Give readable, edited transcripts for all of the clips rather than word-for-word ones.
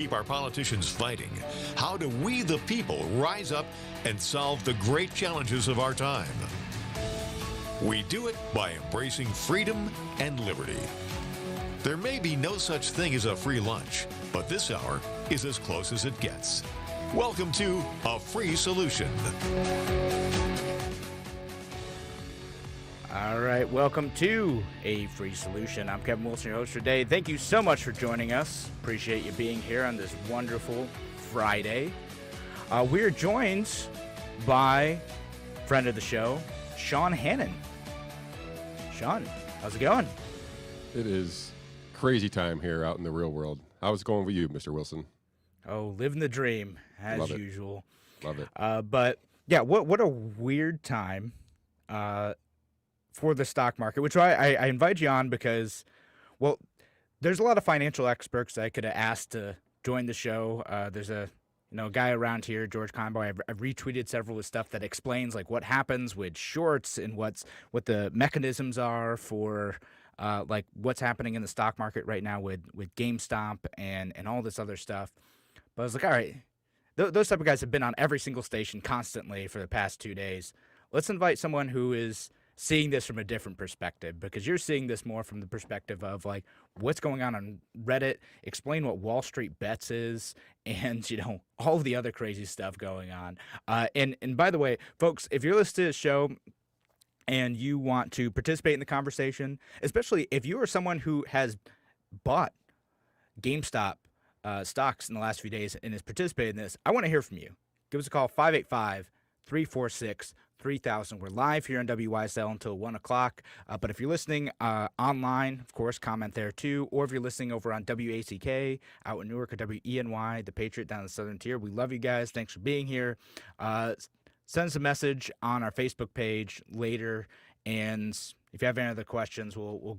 Keep our politicians fighting. How do we, the people, rise up and solve the great challenges of our time? We do it by embracing freedom and liberty. There may be no such thing as a free lunch, but this hour is as close as it gets. Welcome to A Free Solution. All right, welcome to A Free Solution. I'm Kevin Wilson, your host for today. Thank you so much for joining us. Appreciate you being here on this wonderful Friday. We are joined by friend of the show, Sean Hannon. Sean, how's it going? It is crazy time here out in the real world. How's it going with you, Mr. Wilson? Oh, living the dream, as Love it. usual. Love it. But, yeah, what a weird time for the stock market, which I invite you on because, well, there's a lot of financial experts I could have asked to join the show. There's a guy around here, George Conboy. I've retweeted several of his stuff that explains like what happens with shorts and what the mechanisms are for like what's happening in the stock market right now with Gamestop and all this other stuff. But I was like, all right, those type of guys have been on every single station constantly for the past 2 days. Let's invite someone who is seeing this from a different perspective, because you're seeing this more from the perspective of like what's going on Reddit, explain what Wall Street Bets is, and all of the other crazy stuff going on. And by the way, folks, if you're listening to this show and you want to participate in the conversation, especially if you are someone who has bought GameStop stocks in the last few days and has participated in this, I want to hear from you. Give us a call, 585-346-3000. We're live here on WYSL until 1 o'clock. But if you're listening online, of course, comment there too. Or if you're listening over on WACK out in Newark or WENY, the Patriot down in the Southern Tier, we love you guys. Thanks for being here. Send us a message on our Facebook page later. And if you have any other questions, we'll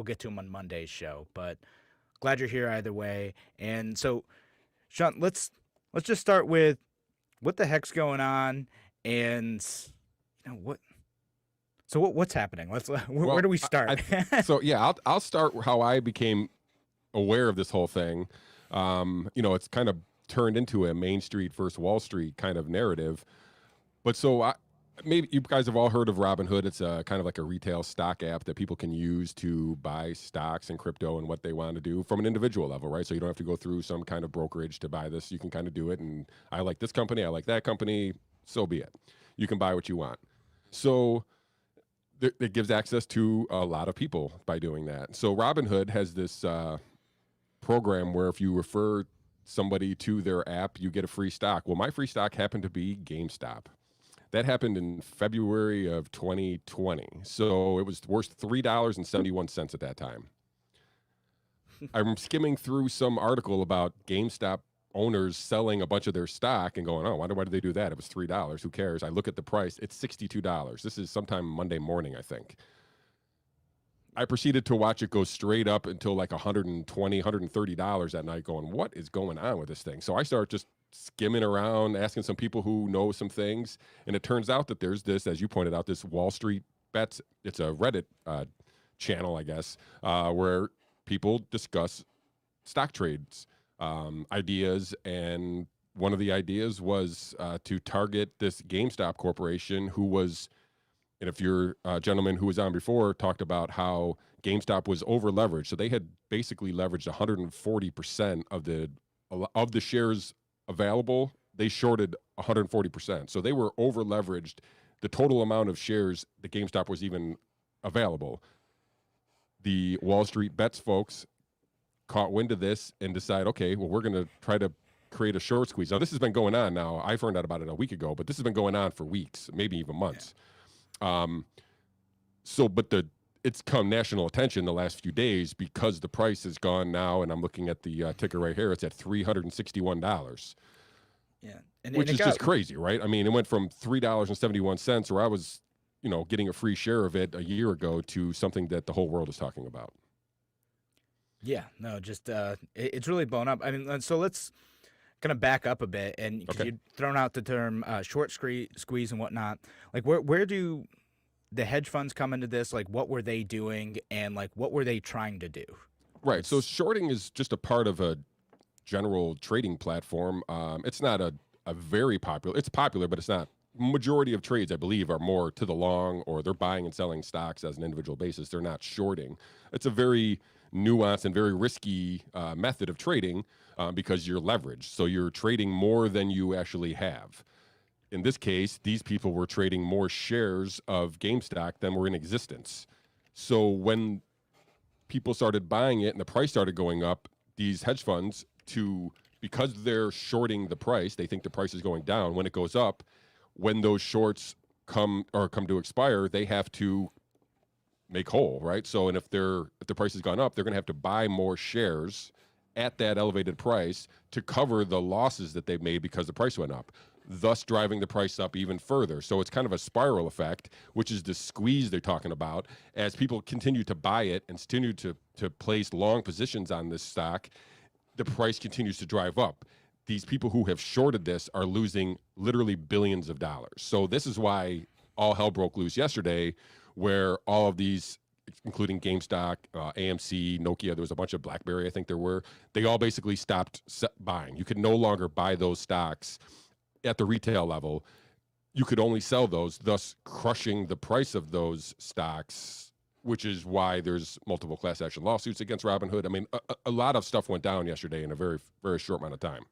get to them on Monday's show. But glad you're here either way. And so, Sean, let's just start with what the heck's going on and what's happening? Where do we start? I'll start how I became aware of this whole thing. It's kind of turned into a Main Street versus Wall Street kind of narrative. But maybe you guys have all heard of Robinhood. It's a kind of like a retail stock app that people can use to buy stocks and crypto and what they want to do from an individual level, right? So you don't have to go through some kind of brokerage to buy this. You can kind of do it. And I like this company, I like that company, so be it. You can buy what you want. So it gives access to a lot of people by doing that. So Robinhood has this program where if you refer somebody to their app, you get a free stock. Well, my free stock happened to be GameStop. That happened in February of 2020. So it was worth $3.71 at that time. I'm skimming through some article about GameStop owners selling a bunch of their stock and going, oh, why did they do that? It was $3. Who cares? I look at the price. It's $62. This is sometime Monday morning, I think. I proceeded to watch it go straight up until like $120, $130 that night going, what is going on with this thing? So I start just skimming around, asking some people who know some things. And it turns out that there's this, as you pointed out, this Wall Street Bets. It's a Reddit channel, I guess, where people discuss stock trades. Ideas, and one of the ideas was to target this GameStop corporation, who was, and if your gentleman who was on before talked about how GameStop was over leveraged, so they had basically leveraged 140% of the shares available. They shorted 140%, so they were over leveraged. The total amount of shares that GameStop was even available. The Wall Street Bets folks caught wind of this and decide, okay, well, we're going to try to create a short squeeze. Now, this has been going on now. I found out about it a week ago, but this has been going on for weeks, maybe even months. Yeah. It's come national attention the last few days because the price has gone now, and I'm looking at the ticker right here. It's at $361. Yeah. Which is just crazy, right? I mean, it went from $3.71, where I was, getting a free share of it a year ago, to something that the whole world is talking about. Yeah, no, just it's really blown up. I mean, so let's kind of back up a bit, and because you've thrown out the term short squeeze and whatnot. Like, where do the hedge funds come into this? Like, what were they doing, and like what were they trying to do? Right. So shorting is just a part of a general trading platform. It's not a very popular. It's popular, but it's not. Majority of trades, I believe, are more to the long, or they're buying and selling stocks as an individual basis. They're not shorting. It's a very nuanced and very risky method of trading because you're leveraged. So you're trading more than you actually have. In this case, these people were trading more shares of GameStop than were in existence. So when people started buying it and the price started going up, these hedge funds, because they're shorting the price, they think the price is going down. When it goes up, when those shorts come to expire, they have to make whole, right? So, and if the price has gone up, they're going to have to buy more shares at that elevated price to cover the losses that they've made because the price went up, thus driving the price up even further. So it's kind of a spiral effect, which is the squeeze they're talking about. As people continue to buy it and continue to place long positions on this stock, the price continues to drive up. These people who have shorted this are losing literally billions of dollars. So this is why all hell broke loose yesterday, where all of these, including GameStop, AMC, Nokia, there was a bunch of BlackBerry, I think there were, they all basically stopped buying. You could no longer buy those stocks at the retail level. You could only sell those, thus crushing the price of those stocks, which is why there's multiple class action lawsuits against Robinhood. I mean, a lot of stuff went down yesterday in a very, very short amount of time.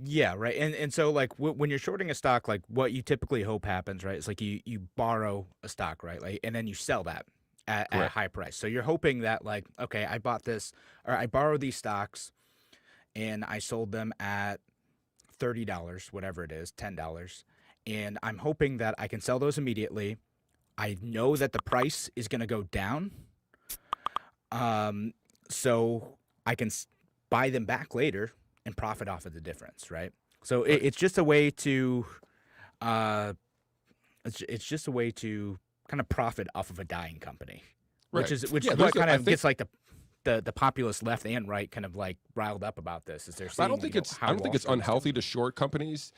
Yeah, right. And so like when you're shorting a stock, like what you typically hope happens, right? It's like you borrow a stock, right? Like, and then you sell that at a high price. So you're hoping that like, okay, I bought this, or I borrowed these stocks and I sold them at $30, whatever it is, $10. And I'm hoping that I can sell those immediately. I know that the price is going to go down. So I can buy them back later and profit off of the difference, right? So it's just a way to, it's just a way to kind of profit off of a dying company, which is what kind of gets like the populist left and right kind of like riled up about this. Is there? I don't think it's unhealthy to short companies.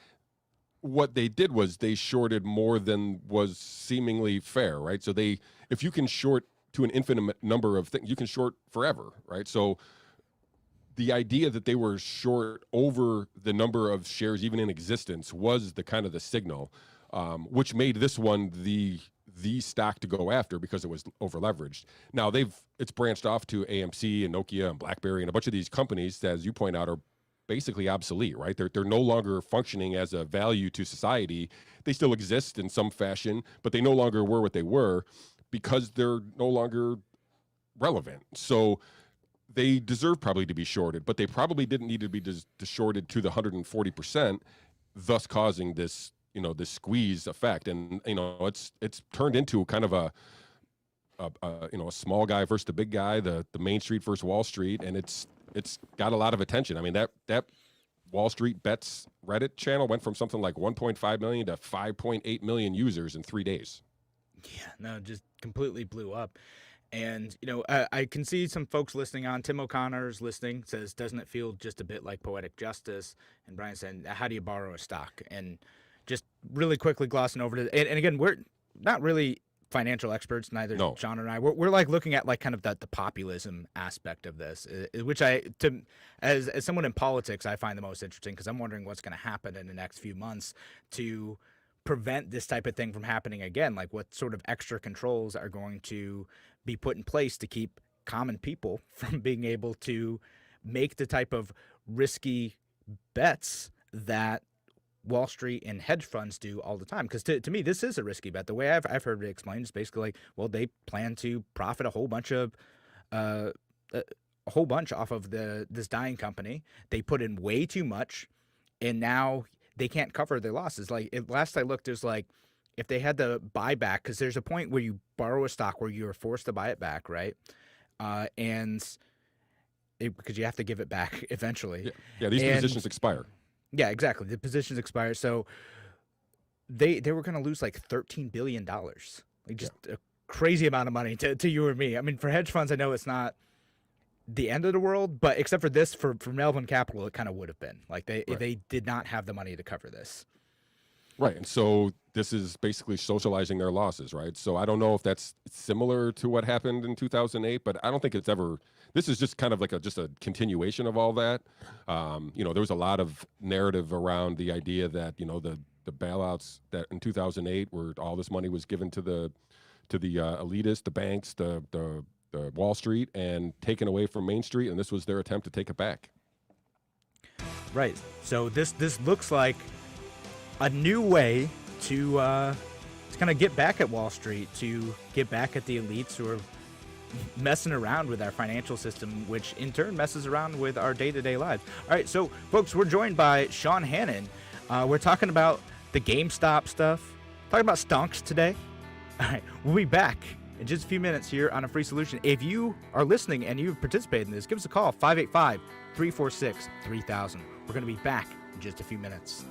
What they did was they shorted more than was seemingly fair, right? So if you can short to an infinite number of things, you can short forever, right? So the idea that they were short over the number of shares even in existence was the kind of the signal, which made this one the stock to go after because it was over leveraged. Now it's branched off to AMC and Nokia and BlackBerry and a bunch of these companies that, as you point out, are basically obsolete, right? They're no longer functioning as a value to society. They still exist in some fashion, but they no longer were what they were because they're no longer relevant. So they deserve probably to be shorted, but they probably didn't need to be shorted to the 140%, thus causing this, this squeeze effect. And, it's turned into kind of a small guy versus the big guy, the Main Street versus Wall Street. And it's got a lot of attention. I mean, that Wall Street Bets Reddit channel went from something like 1.5 million to 5.8 million users in 3 days. Yeah, no, just completely blew up. And, I can see some folks listening on. Tim O'Connor's listening, says, doesn't it feel just a bit like poetic justice? And Brian said, how do you borrow a stock? And just really quickly glossing over to, and again, we're not really financial experts, neither John and I. We're like looking at like kind of the populism aspect of this, which as someone in politics, I find the most interesting because I'm wondering what's going to happen in the next few months to prevent this type of thing from happening again. Like what sort of extra controls are going to be put in place to keep common people from being able to make the type of risky bets that Wall Street and hedge funds do all the time. Because to me, this is a risky bet. The way I've heard it explained is basically like, well, they plan to profit a whole bunch off of this dying company. They put in way too much, and now they can't cover their losses. Like last I looked, there's like, if they had to buy back, because there's a point where you borrow a stock where you're forced to buy it back, right? Because you have to give it back eventually. Yeah, these positions expire. Yeah, exactly. The positions expire. So they were going to lose like $13 billion. Like just a crazy amount of money to you or me. I mean, for hedge funds, I know it's not the end of the world, but except for this, for Melvin Capital, it kind of would have been. Like they did not have the money to cover this. Right. And so this is basically socializing their losses, right? So I don't know if that's similar to what happened in 2008, but I don't think this is just kind of like just a continuation of all that. There was a lot of narrative around the idea that, the bailouts that in 2008 where all this money was given to the elitists, the banks, the Wall Street, and taken away from Main Street, and this was their attempt to take it back. Right. So this looks like a new way to kind of get back at Wall Street, to get back at the elites who are messing around with our financial system, which in turn messes around with our day-to-day lives. All right, so folks, we're joined by Sean Hannon. We're talking about the GameStop stuff, talking about stonks today. All right, we'll be back in just a few minutes here on A Free Solution. If you are listening and you've participated in this, give us a call, 585-346-3000. We're going to be back in just a few minutes.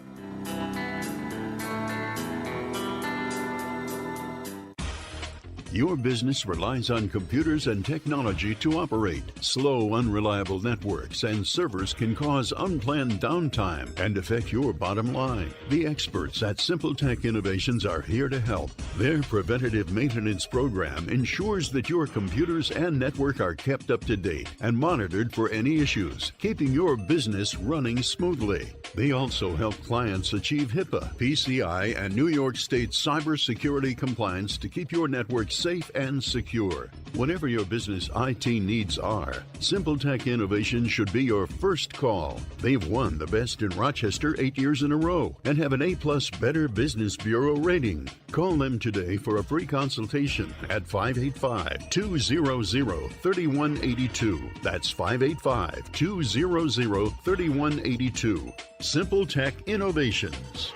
Your business relies on computers and technology to operate. Slow, unreliable networks and servers can cause unplanned downtime and affect your bottom line. The experts at Simple Tech Innovations are here to help. Their preventative maintenance program ensures that your computers and network are kept up to date and monitored for any issues, keeping your business running smoothly. They also help clients achieve HIPAA, PCI, and New York State cybersecurity compliance to keep your network safe and secure. Whatever your business IT needs are, Simple Tech Innovations should be your first call. They've won the Best in Rochester 8 years in a row and have an A+ Better Business Bureau rating. Call them today for a free consultation at 585-200-3182. That's 585-200-3182. Simple Tech Innovations.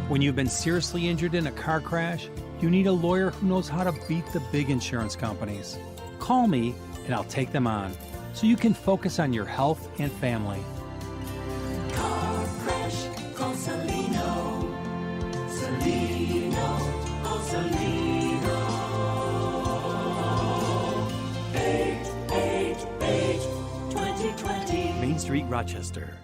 When you've been seriously injured in a car crash, you need a lawyer who knows how to beat the big insurance companies. Call me and I'll take them on so you can focus on your health and family. Car crash, call Salino. Salino, call Salino. 888-2020. Main Street, Rochester.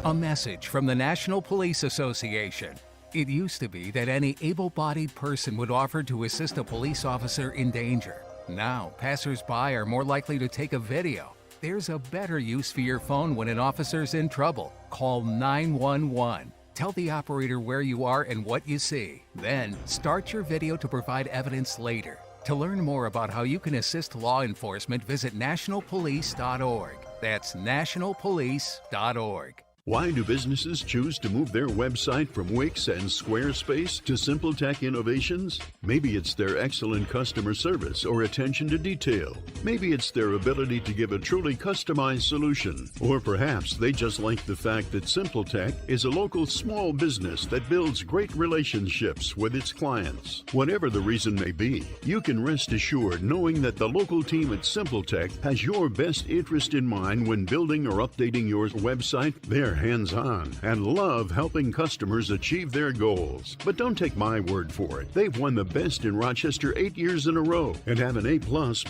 A message from the National Police Association. It used to be that any able-bodied person would offer to assist a police officer in danger. Now, passers-by are more likely to take a video. There's a better use for your phone when an officer's in trouble. Call 911. Tell the operator where you are and what you see. Then, start your video to provide evidence later. To learn more about how you can assist law enforcement, visit nationalpolice.org. That's nationalpolice.org. Why do businesses choose to move their website from Wix and Squarespace to Simple Tech Innovations? Maybe it's their excellent customer service or attention to detail. Maybe it's their ability to give a truly customized solution. Or perhaps they just like the fact that Simple Tech is a local small business that builds great relationships with its clients. Whatever the reason may be, you can rest assured knowing that the local team at Simple Tech has your best interest in mind when building or updating your website. They're hands-on and love helping customers achieve their goals. But don't take my word for it. They've won the Best in Rochester 8 years in a row and have an A+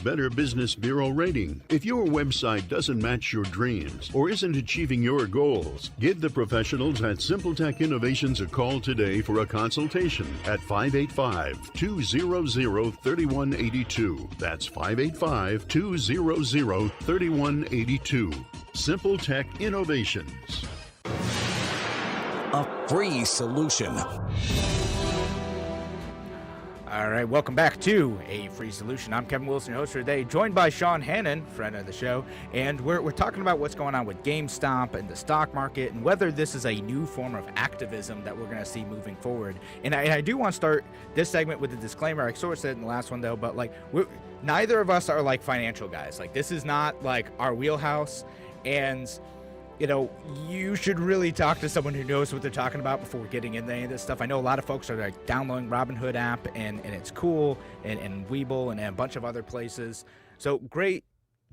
Better Business Bureau rating. If your website doesn't match your dreams or isn't achieving your goals, give the professionals at Simple Tech Innovations a call today for a consultation at 585-200-3182. That's 585-200-3182. Simple Tech Innovations. A free solution. All right, welcome back to A Free Solution. I'm Kevin Wilson, your host for today, joined by Sean Hannon, friend of the show, and we're talking about what's going on with GameStop and the stock market and whether this is a new form of activism that we're going to see moving forward. And I do want to start this segment with a disclaimer. I sort of said it in the last one, though, but neither of us are like financial guys. Like, this is not like our wheelhouse, and you should really talk to someone who knows what they're talking about before getting into any of this stuff. I know a lot of folks are like downloading Robinhood app and it's cool, and Webull and a bunch of other places. So great,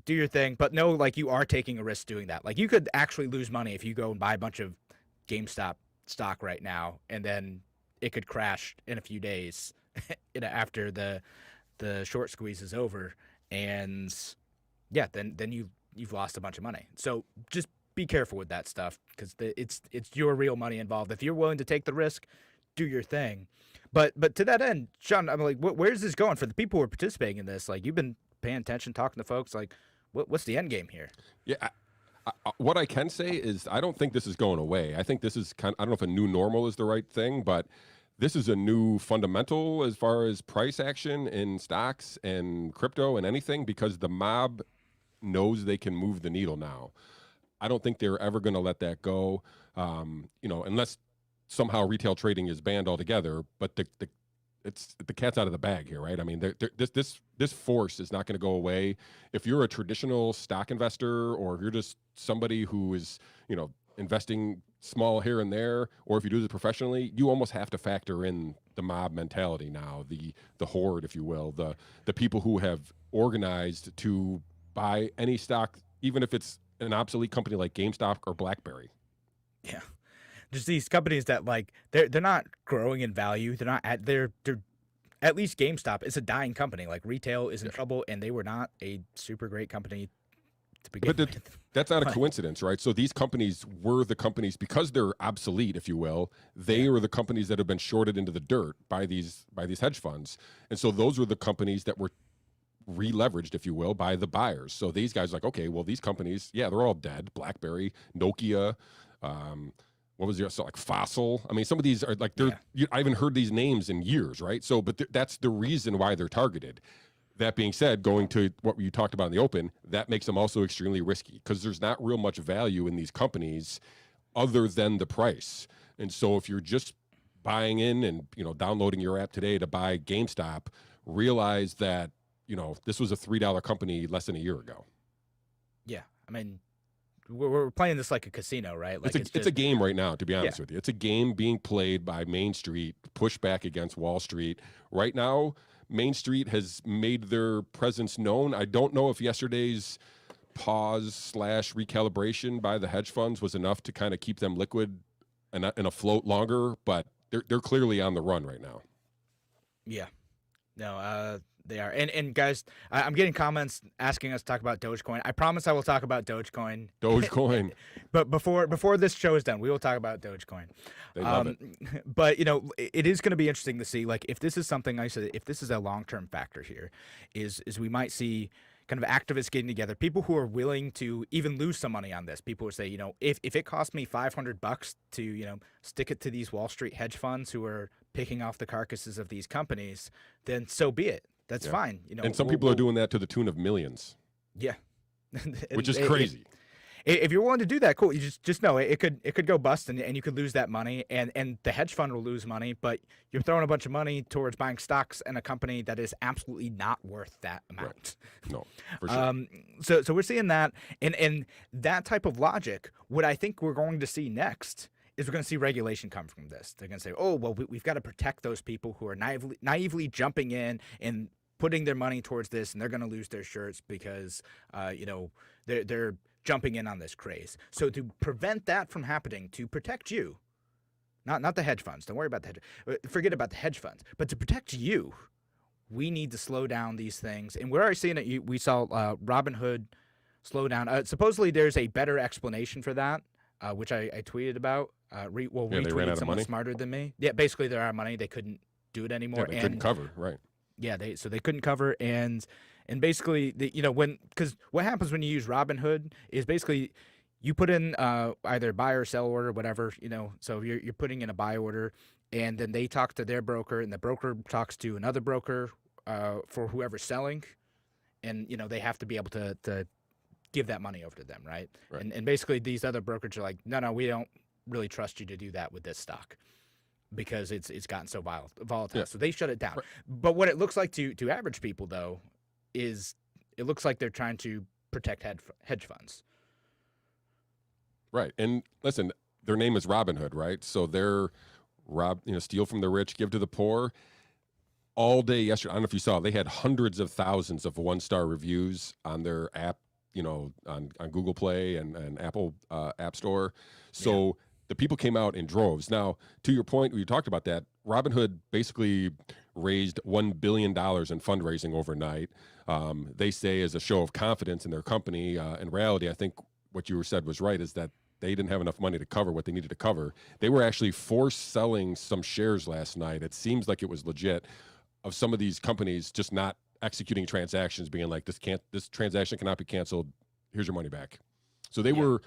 do your thing, but no, like, you are taking a risk doing that. Like, you could actually lose money if you go and buy a bunch of GameStop stock right now, and then it could crash in a few days after the short squeeze is over, and yeah, then you've lost a bunch of money. So just be careful with that stuff, because it's your real money involved. If you're willing to take the risk, do your thing. But to that end, Sean, I'm like, where's this going for the people who are participating in this? Like, you've been paying attention, talking to folks. Like, what's the end game here? Yeah. What I can say is I don't think this is going away. I think this is I don't know if a new normal is the right thing, but this is a new fundamental as far as price action in stocks and crypto and anything, because the mob knows they can move the needle now. I don't think they're ever going to let that go, unless somehow retail trading is banned altogether. But it's the cat's out of the bag here, right? I mean, this force is not going to go away. If you're a traditional stock investor, or if you're just somebody who is, investing small here and there, or if you do this professionally, you almost have to factor in the mob mentality now, the horde, if you will, the people who have organized to buy any stock, even if it's an obsolete company like GameStop or BlackBerry. Yeah. Just these companies that like they're not growing in value. They're at least GameStop is a dying company. Like retail is in trouble, and they were not a super great company to begin with. That's not a coincidence, right? So these companies were the companies, because they're obsolete, if you will. They are the companies that have been shorted into the dirt by these hedge funds, and so those were the companies that were re-leveraged, if you will, by the buyers. So these guys are like, okay, well, these companies, yeah, they're all dead. BlackBerry, Nokia. What was like Fossil? I mean, some of these are like I haven't heard these names in years, right? So, but that's the reason why they're targeted. That being said, going to what you talked about in the open, that makes them also extremely risky, because there's not real much value in these companies other than the price. And so, if you're just buying in and downloading your app today to buy GameStop, realize that this was a $3 company less than a year ago. Yeah, I mean, we're playing this like a casino, right? Like it's a game right now, to be honest with you. It's a game being played by Main Street, pushed back against Wall Street. Right now, Main Street has made their presence known. I don't know if yesterday's pause / recalibration by the hedge funds was enough to kind of keep them liquid and afloat longer, but they're clearly on the run right now. Yeah. No, they are. And guys, I'm getting comments asking us to talk about Dogecoin. I promise I will talk about Dogecoin. Dogecoin. But before this show is done, we will talk about Dogecoin. They love it. But, it is going to be interesting to see, like, if this is something, if this is a long-term factor here, is we might see kind of activists getting together, people who are willing to even lose some money on this. People who say, if it costs me $500 to, stick it to these Wall Street hedge funds who are picking off the carcasses of these companies, then so be it. That's fine. And some people are doing that to the tune of millions. Yeah. Which is crazy. If you're willing to do that, cool. You just know it could go bust, and you could lose that money, and the hedge fund will lose money, but you're throwing a bunch of money towards buying stocks in a company that is absolutely not worth that amount. Right. No, for sure. So we're seeing that, and that type of logic, what I think we're going to see next is we're going to see regulation come from this. They're going to say, oh, well, we've got to protect those people who are naively jumping in and putting their money towards this, and they're going to lose their shirts because, they're jumping in on this craze. So to prevent that from happening, to protect you, not the hedge funds. Don't worry about the forget about the hedge funds. But to protect you, we need to slow down these things. And we're already seeing it. We saw Robinhood slow down. Supposedly there's a better explanation for that, which I tweeted about. Retweeted someone smarter than me. Yeah, basically they're out of money. They couldn't do it anymore. Yeah, they couldn't cover, right. Yeah, they couldn't cover, and basically, because what happens when you use Robinhood is basically you put in either buy or sell order, whatever, so you're putting in a buy order, and then they talk to their broker, and the broker talks to another broker for whoever's selling, and they have to be able to give that money over to them, right? And basically these other brokers are like, no, we don't really trust you to do that with this stock, because it's gotten so volatile. Yeah. So they shut it down. Right. But what it looks like to average people, though, is it looks like they're trying to protect hedge funds. Right. And listen, their name is Robinhood, right? So they're steal from the rich, give to the poor. All day yesterday, I don't know if you saw, they had hundreds of thousands of one-star reviews on their app, on Google Play and Apple App Store. So the people came out in droves. Now, to your point, you talked about that, Robinhood basically raised $1 billion in fundraising overnight. They say as a show of confidence in their company. In reality, I think what you said was right, is that they didn't have enough money to cover what they needed to cover. They were actually forced selling some shares last night. It seems like it was legit, of some of these companies just not executing transactions, being like, this transaction cannot be canceled. Here's your money back. So they were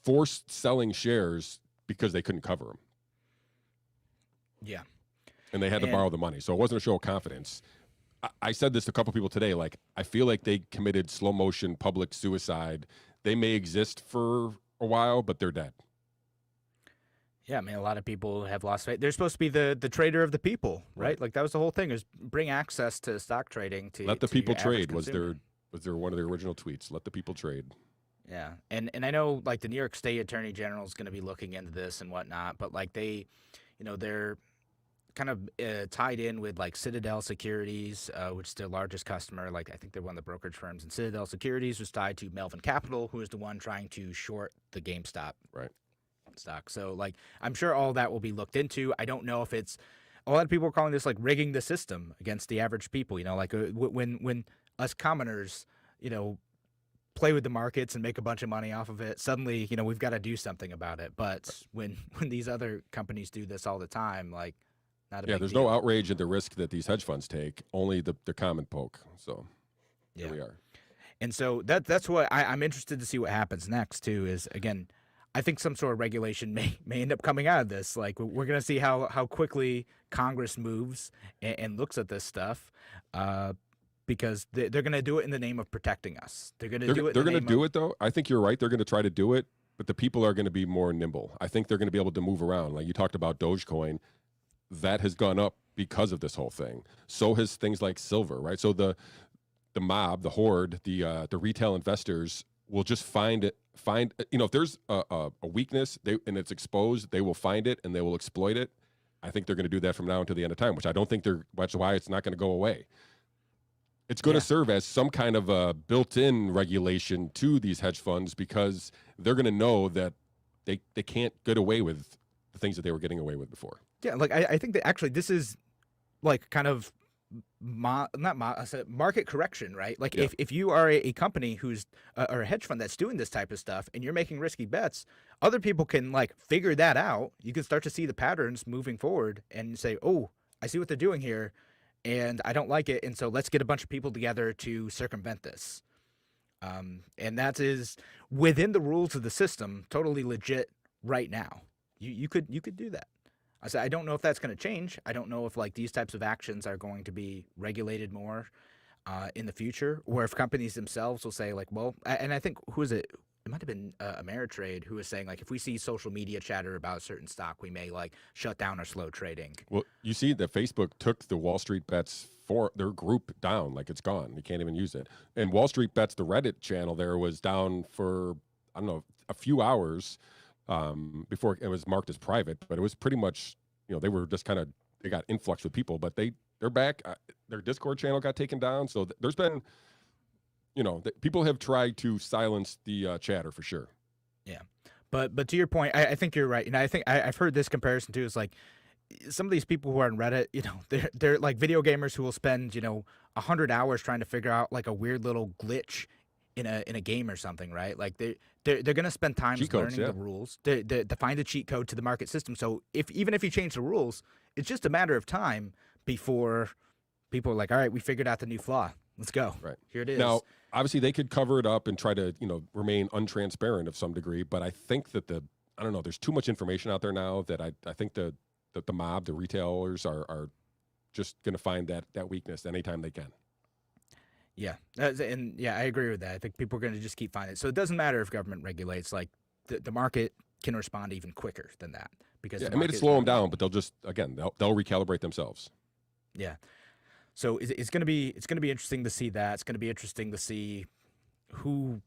forced selling shares because they couldn't cover them. Yeah. And they had to borrow the money. So it wasn't a show of confidence. I said this to a couple people today. Like, I feel like they committed slow motion public suicide. They may exist for a while, but they're dead. Yeah, I mean, a lot of people have lost faith. They're supposed to be the trader of the people, right? Like, that was the whole thing, is bring access to stock trading to let the to people your average trade was consumer. their one of their original tweets. Let the people trade. Yeah, and I know, like, the New York State Attorney General is going to be looking into this and whatnot, but, like, they, they're kind of tied in with, like, Citadel Securities, which is their largest customer. Like, I think they're one of the brokerage firms, and Citadel Securities was tied to Melvin Capital, who is the one trying to short the GameStop stock. So, like, I'm sure all that will be looked into. I don't know if it's, a lot of people are calling this, like, rigging the system against the average people. Like, when us commoners, play with the markets and make a bunch of money off of it, suddenly, we've got to do something about it. But when these other companies do this all the time, like, not a big there's deal. no outrage at the risk that these hedge funds take, only the common poke. So here we are. And so that's what I'm interested to see what happens next too, is, again, I think some sort of regulation may end up coming out of this. Like, we're going to see how quickly Congress moves and looks at this stuff, because they're going to do it in the name of protecting us. They're going to do it. They're going to do it, though. I think you're right. They're going to try to do it, but the people are going to be more nimble. I think they're going to be able to move around. Like you talked about Dogecoin, that has gone up because of this whole thing. So has things like silver, right? So the mob, the horde, the retail investors will just find if there's a weakness and it's exposed, they will find it and they will exploit it. I think they're going to do that from now until the end of time, which I don't think that's why it's not going to go away. It's going to serve as some kind of a built-in regulation to these hedge funds, because they're going to know that they can't get away with the things that they were getting away with before. Yeah, like, I think that actually this is, like, kind of market correction, right? Like, if you are a company who's or a hedge fund that's doing this type of stuff and you're making risky bets, other people can, like, figure that out. You can start to see the patterns moving forward and say, oh, I see what they're doing here, and I don't like it, and so let's get a bunch of people together to circumvent this. And that is within the rules of the system, totally legit right now. You could do that. I said, I don't know if that's going to change. I don't know if, like, these types of actions are going to be regulated more in the future, or if companies themselves will say, like, well, and I think, who is it? It might have been Ameritrade, who was saying, like, if we see social media chatter about a certain stock, we may, like, shut down or slow trading. Well, you see that Facebook took the Wall Street Bets for their group down, like it's gone. You can't even use it. And Wall Street Bets, the Reddit channel there, was down for, I don't know, a few hours before it was marked as private, but it was pretty much, they were just kind of, they got influx with people, but they're back. Their Discord channel got taken down. So there's been, people have tried to silence the chatter for sure. Yeah. But to your point, I think you're right. And I think I've heard this comparison too. Is like, some of these people who are on Reddit, they're like video gamers who will spend, 100 hours trying to figure out, like, a weird little glitch in a game or something, right? Like, they're going to spend time learning the rules to find a cheat code to the market system. So even if you change the rules, it's just a matter of time before people are like, all right, we figured out the new flaw. Let's go. Right. Here it is. Now, obviously, they could cover it up and try to, remain untransparent of some degree. But I think that I don't know, there's too much information out there now that I think that the mob, the retailers are just going to find that weakness anytime they can. Yeah. And yeah, I agree with that. I think people are going to just keep finding it. So it doesn't matter if government regulates, like, the market can respond even quicker than that, because it made it slow them down, but they'll just, again, they'll recalibrate themselves. Yeah. So it's going to be interesting to see that. It's going to be interesting to see who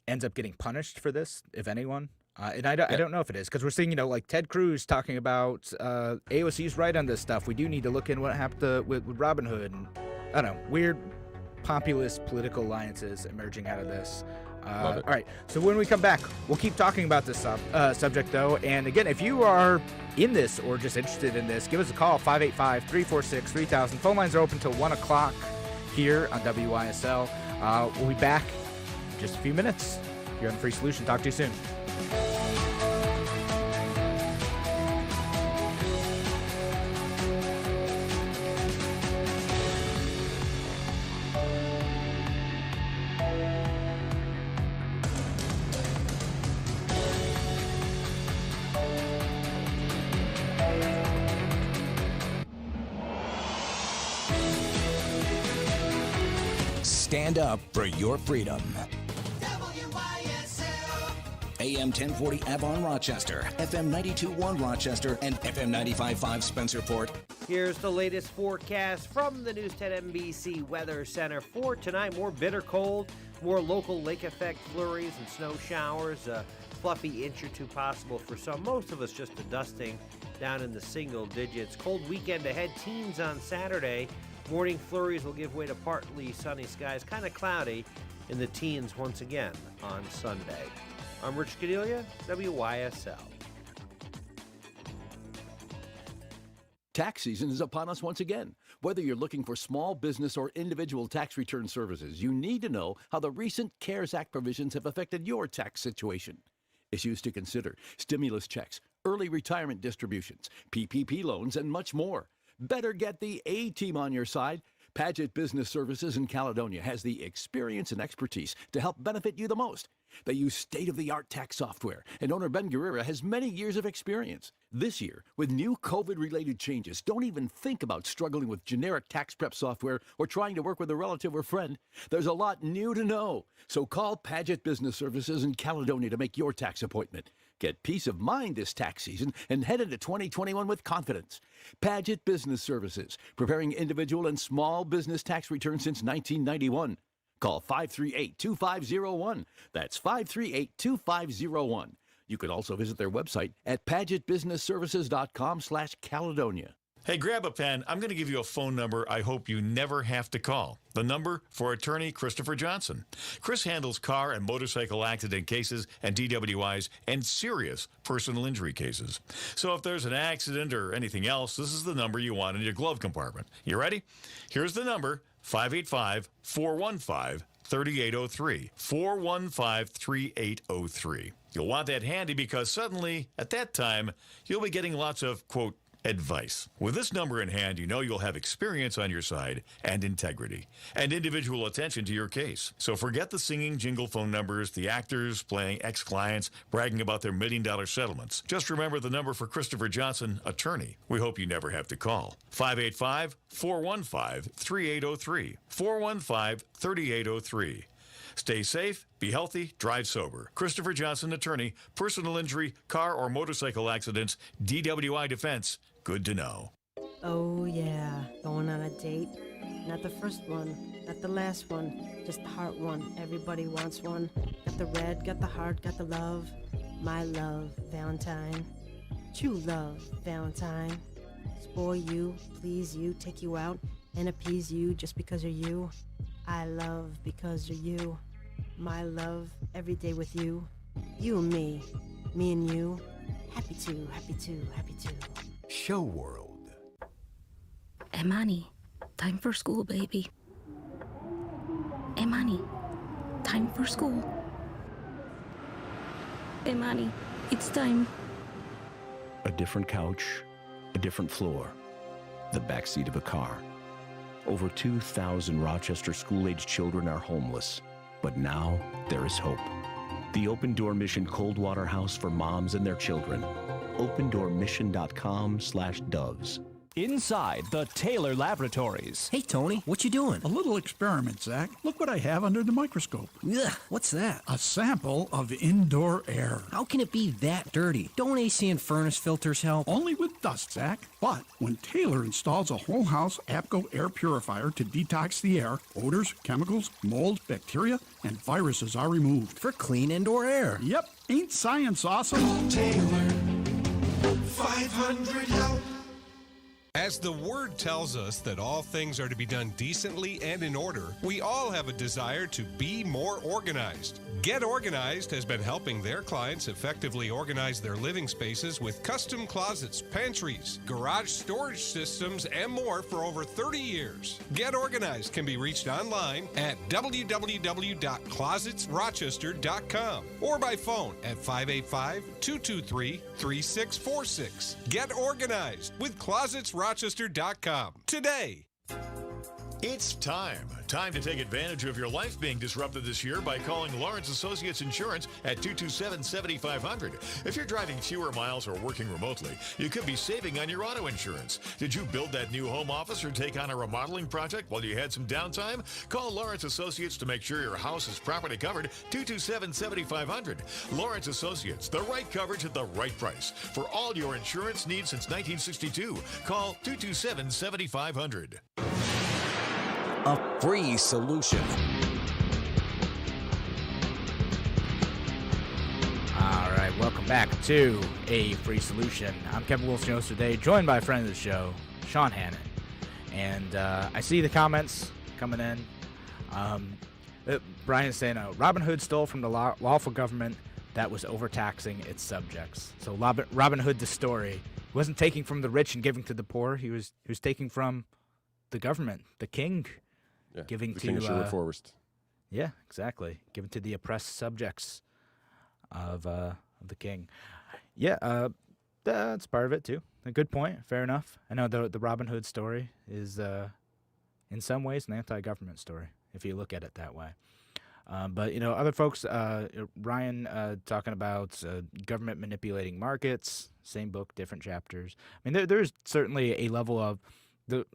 ends up getting punished for this, if anyone. And I don't know if it is, because we're seeing, like, Ted Cruz talking about AOC's right on this stuff. We do need to look in what happened with Robinhood, and I don't know, weird populist political alliances emerging out of this. All right, so when we come back, we'll keep talking about this subject, though. And again, if you are in this or just interested in this, give us a call, 585-346-3000. Phone lines are open till 1 o'clock here on WYSL. We'll be back in just a few minutes here on The Free Solution. Talk to you soon. stand up for your freedom. AM 1040 Avon Rochester, FM 92.1 Rochester, and FM 95.5 Spencerport. Here's the latest forecast from the News 10 NBC Weather Center for tonight. More bitter cold, more local lake effect flurries and snow showers. A fluffy inch or two possible for some. Most of us just a dusting down in the single digits. Cold weekend ahead, teens on Saturday. Morning flurries will give way to partly sunny skies, kind of cloudy in the teens once again on Sunday. I'm Rich Cadelia, WYSL. Tax season is upon us once again. Whether you're looking for small business or individual tax return services, you need to know how the recent CARES Act provisions have affected your tax situation. Issues to consider: stimulus checks, early retirement distributions, PPP loans, and much more. Better get the A-team on your side. Paget Business Services in Caledonia has the experience and expertise to help benefit you the most. They use state-of-the-art tax software, and owner Ben Guerrera has many years of experience. This year, with new COVID-related changes, don't even think about struggling with generic tax prep software or trying to work with a relative or friend. There's a lot new to know. So call Paget Business Services in Caledonia to make your tax appointment. Get peace of mind this tax season and head into 2021 with confidence. Paget Business Services, preparing individual and small business tax returns since 1991. Call 538-2501. That's 538-2501. You can also visit their website at pagetbusinessservices.com/Caledonia. Hey, grab a pen. I'm going to give you a phone number I hope you never have to call. The number for attorney Christopher Johnson. Chris handles car and motorcycle accident cases and DWIs and serious personal injury cases. So if there's an accident or anything else, this is the number you want in your glove compartment. You ready? Here's the number: 585-415-3803. 415-3803. You'll want that handy because suddenly, at that time, you'll be getting lots of, quote, advice. With this number in hand, you know you'll have experience on your side and integrity and individual attention to your case. So forget the singing jingle phone numbers, the actors playing ex-clients, bragging about their $1 million settlements. Just remember the number for Christopher Johnson, attorney. We hope you never have to call. 585-415-3803. 415-3803. Stay safe, be healthy, drive sober. Christopher Johnson, attorney, personal injury, car or motorcycle accidents, DWI defense. Good to know. Oh yeah, going on a date. Not the first one, not the last one, just the heart one. Everybody wants one. Got the red, got the heart, got the love. My love, Valentine. True love, Valentine. Spoil you, please you, take you out, and appease you just because you're you. I love because you're you. My love, every day with you. You and me and you. Happy to, happy to, happy to. Show World. Emani, time for school, baby. Emani, time for school. Emani, it's time. A different couch, a different floor, the backseat of a car. Over 2,000 Rochester school-aged children are homeless, but now there is hope. The Open Door Mission Cold Water House for moms and their children. OpenDoorMission.com/doves. Inside the Taylor Laboratories. Hey, Tony, what you doing? A little experiment, Zach. Look what I have under the microscope. Ugh, what's that? A sample of indoor air. How can it be that dirty? Don't AC and furnace filters help? Only with dust, Zach. But when Taylor installs a whole house APCO air purifier to detox the air, odors, chemicals, mold, bacteria, and viruses are removed. For clean indoor air. Yep. Ain't science awesome? Taylor, 500 help. As the word tells us that all things are to be done decently and in order, we all have a desire to be more organized. Get Organized has been helping their clients effectively organize their living spaces with custom closets, pantries, garage storage systems, and more for over 30 years. Get Organized can be reached online at www.closetsrochester.com or by phone at 585-223-3646. Get Organized with closetsrochester.com today. It's time. Time to take advantage of your life being disrupted this year by calling Lawrence Associates Insurance at 227-7500. If you're driving fewer miles or working remotely, you could be saving on your auto insurance. Did you build that new home office or take on a remodeling project while you had some downtime? Call Lawrence Associates to make sure your house is properly covered. 227-7500. Lawrence Associates, the right coverage at the right price. For all your insurance needs since 1962, call 227-7500. A free solution. All right, welcome back to A Free Solution. I'm Kevin Wilson, host today, joined by a friend of the show, Sean Hannon. And I see the comments coming in. Brian's saying, Robin Hood stole from the lawful government that was overtaxing its subjects. So Robin Hood, the story, wasn't taking from the rich and giving to the poor. He was taking from the government, the king. Yeah, giving the to King of Sherwood Forest. Yeah, exactly. Giving to the oppressed subjects of the king. Yeah, that's part of it too. A good point. Fair enough. I know the Robin Hood story is in some ways an anti-government story if you look at it that way. But other folks, Ryan talking about government manipulating markets. Same book, different chapters. I mean, there's certainly a level of the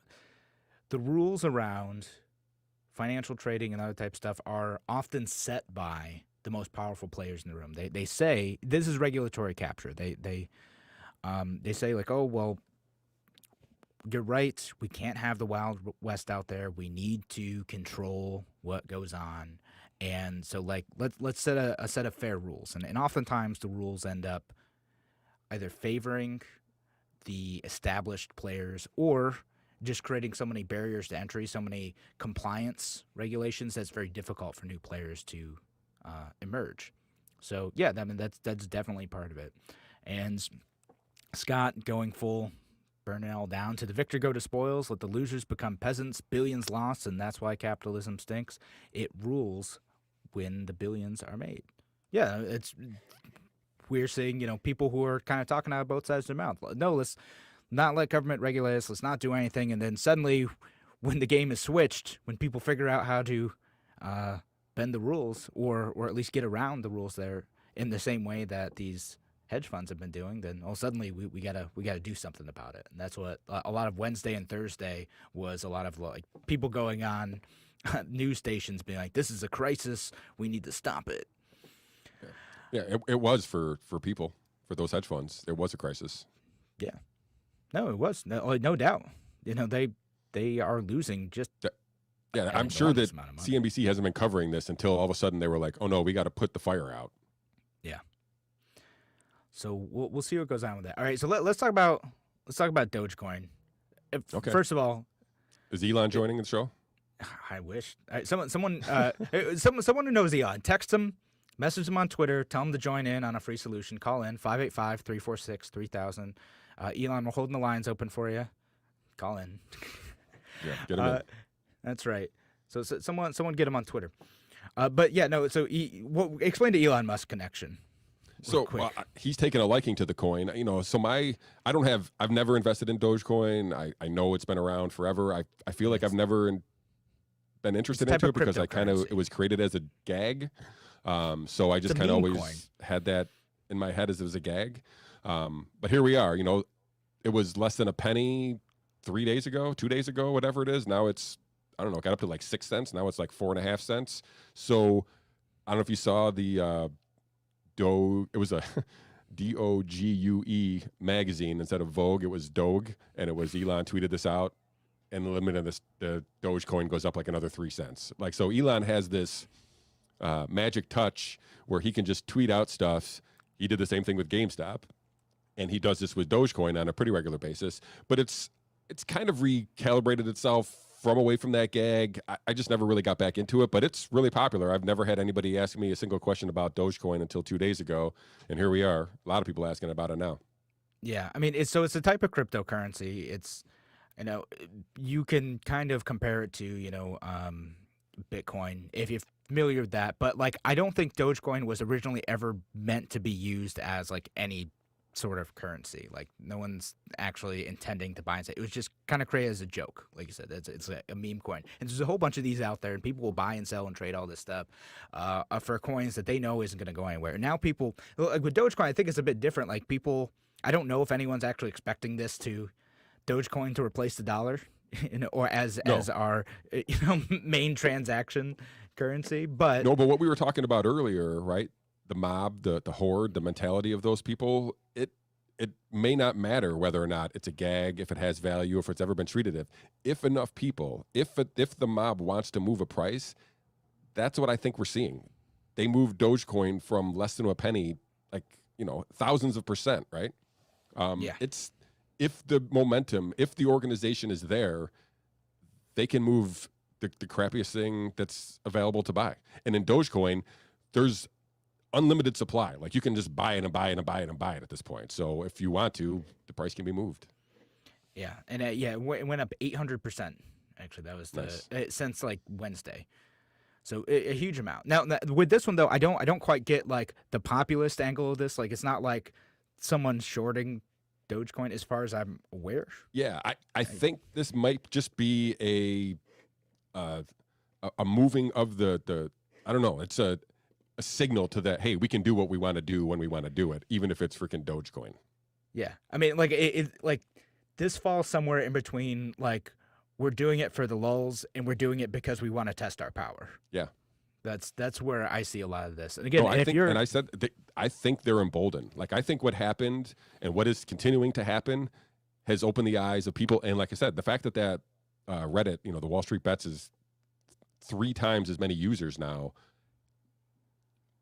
rules around financial trading and other type stuff are often set by the most powerful players in the room. They say this is regulatory capture. They say like, oh well, you're right. We can't have the Wild West out there. We need to control what goes on, and so like let's set a set of fair rules. And oftentimes the rules end up either favoring the established players or just creating so many barriers to entry, so many compliance regulations that's very difficult for new players to emerge. So yeah, I mean that's definitely part of it. And Scott going full, burn it all down. To the victor go to spoils, let the losers become peasants, billions lost, and that's why capitalism stinks. It rules when the billions are made. Yeah, we're seeing people who are kind of talking out of both sides of their mouth. No, let's not let government regulate us. Let's not do anything. And then suddenly, when the game is switched, when people figure out how to bend the rules or at least get around the rules there in the same way that these hedge funds have been doing, then suddenly we gotta do something about it. And that's what a lot of Wednesday and Thursday was. A lot of like people going on news stations being like, "This is a crisis. We need to stop it." Yeah, it was for people, for those hedge funds. It was a crisis. Yeah. No, it was no doubt. They are losing just. Yeah, I'm sure that CNBC hasn't been covering this until all of a sudden they were like, "Oh no, we got to put the fire out." Yeah. So we'll see what goes on with that. All right, so let's talk about Dogecoin. Okay. First of all, is Elon joining the show? I wish someone who knows Elon, text him, message him on Twitter, tell him to join in on a free solution. Call in 585-346-3000. Elon, we're holding the lines open for you. Call in. Yeah, get him in. That's right. So someone get him on Twitter. But yeah, no. So explain the Elon Musk connection. So he's taken a liking to the coin. So I've never invested in Dogecoin. I know it's been around forever. I feel like I've never been interested into it because it was created as a gag. So I just kind of always had that in my head as it was a gag. But here we are. It was less than a penny 2 days ago, whatever it is. Now it's, I don't know, got up to like 6 cents. Now it's like 4.5 cents. So I don't know if you saw the it was a DOGUE magazine instead of Vogue. It was Doge, and it was Elon tweeted this out, and the limit of the Dogecoin goes up like another 3 cents. Like, so Elon has this magic touch where he can just tweet out stuff. He did the same thing with GameStop, and he does this with Dogecoin on a pretty regular basis. But it's kind of recalibrated itself from away from that gag. I just never really got back into it, but it's really popular. I've never had anybody ask me a single question about Dogecoin until 2 days ago, and here we are. A lot of people asking about it now. Yeah, I mean, it's a type of cryptocurrency. It's, you can kind of compare it to, Bitcoin, if you're familiar with that. But, like, I don't think Dogecoin was originally ever meant to be used as, like, any sort of currency. Like no one's actually intending to buy and sell. It was just kind of created as a joke. Like you said, it's a meme coin. And there's a whole bunch of these out there, and people will buy and sell and trade all this stuff for coins that they know isn't going to go anywhere. And now people, like with Dogecoin, I think it's a bit different. Like people, I don't know if anyone's actually expecting Dogecoin to replace the dollar, or as our main transaction currency. But no, but what we were talking about earlier, right? The mob, the horde, the mentality of those people, it may not matter whether or not it's a gag, if it has value, if it's ever been treated. If enough people, if the mob wants to move a price, that's what I think we're seeing. They moved Dogecoin from less than a penny, like thousands of %, right? It's if the momentum, if the organization is there, they can move the crappiest thing that's available to buy. And in Dogecoin, there's unlimited supply. Like you can just buy it and buy it and buy it and buy it at this point. So if you want to, the price can be moved. Yeah, and it went up 800%. Actually, that was since like Wednesday. So a huge amount. Now with this one though, I don't quite get like the populist angle of this. Like it's not like someone's shorting Dogecoin as far as I'm aware. Yeah, I think this might just be a moving of the I don't know. It's a signal to that, hey, we can do what we want to do when we want to do it, even if it's freaking Dogecoin. Yeah, I mean, like like this falls somewhere in between. Like we're doing it for the lulz, and we're doing it because we want to test our power. Yeah, that's where I see a lot of this. And again, I think they're emboldened. Like I think what happened and what is continuing to happen has opened the eyes of people. And like I said, the fact that Reddit, the Wall Street Bets is 3 times as many users now.